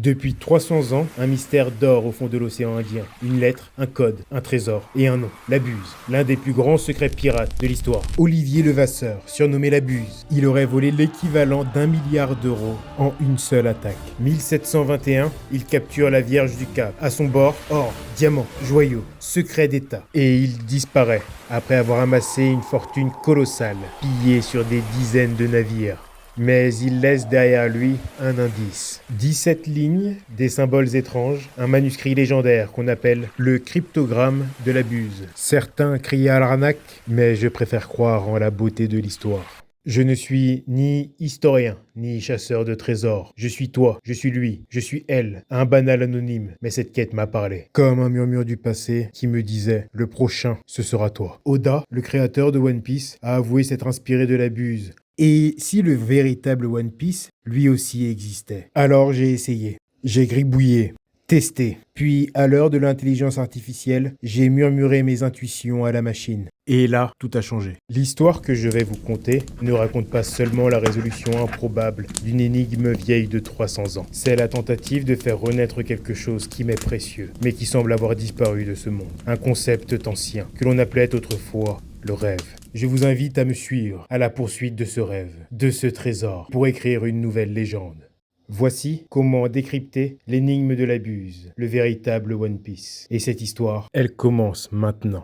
Depuis 300 ans, un mystère dort au fond de l'océan Indien. Une lettre, un code, un trésor et un nom. La Buse, l'un des plus grands secrets pirates de l'histoire. Olivier Levasseur, surnommé la Buse. Il aurait volé l'équivalent d'1 milliard d'euros en une seule attaque. 1721, il capture la Vierge du Cap. À son bord, or, diamants, joyaux, secrets d'État. Et il disparaît, après avoir amassé une fortune colossale, pillée sur des dizaines de navires. Mais il laisse derrière lui un indice. 17 lignes, des symboles étranges, un manuscrit légendaire qu'on appelle le cryptogramme de la Buse. Certains crient à l'arnaque, mais je préfère croire en la beauté de l'histoire. Je ne suis ni historien, ni chasseur de trésors. Je suis toi, je suis lui, je suis elle, un banal anonyme. Mais cette quête m'a parlé. Comme un murmure du passé qui me disait « Le prochain, ce sera toi ». Oda, le créateur de One Piece, a avoué s'être inspiré de la Buse. Et si le véritable One Piece, lui aussi existait? Alors j'ai essayé. J'ai gribouillé. Testé. Puis, à l'heure de l'intelligence artificielle, j'ai murmuré mes intuitions à la machine. Et là, tout a changé. L'histoire que je vais vous conter ne raconte pas seulement la résolution improbable d'une énigme vieille de 300 ans. C'est la tentative de faire renaître quelque chose qui m'est précieux, mais qui semble avoir disparu de ce monde. Un concept ancien, que l'on appelait autrefois le rêve. Je vous invite à me suivre à la poursuite de ce rêve, de ce trésor, pour écrire une nouvelle légende. Voici comment décrypter l'énigme de la Buse, le véritable One Piece. Et cette histoire, elle commence maintenant.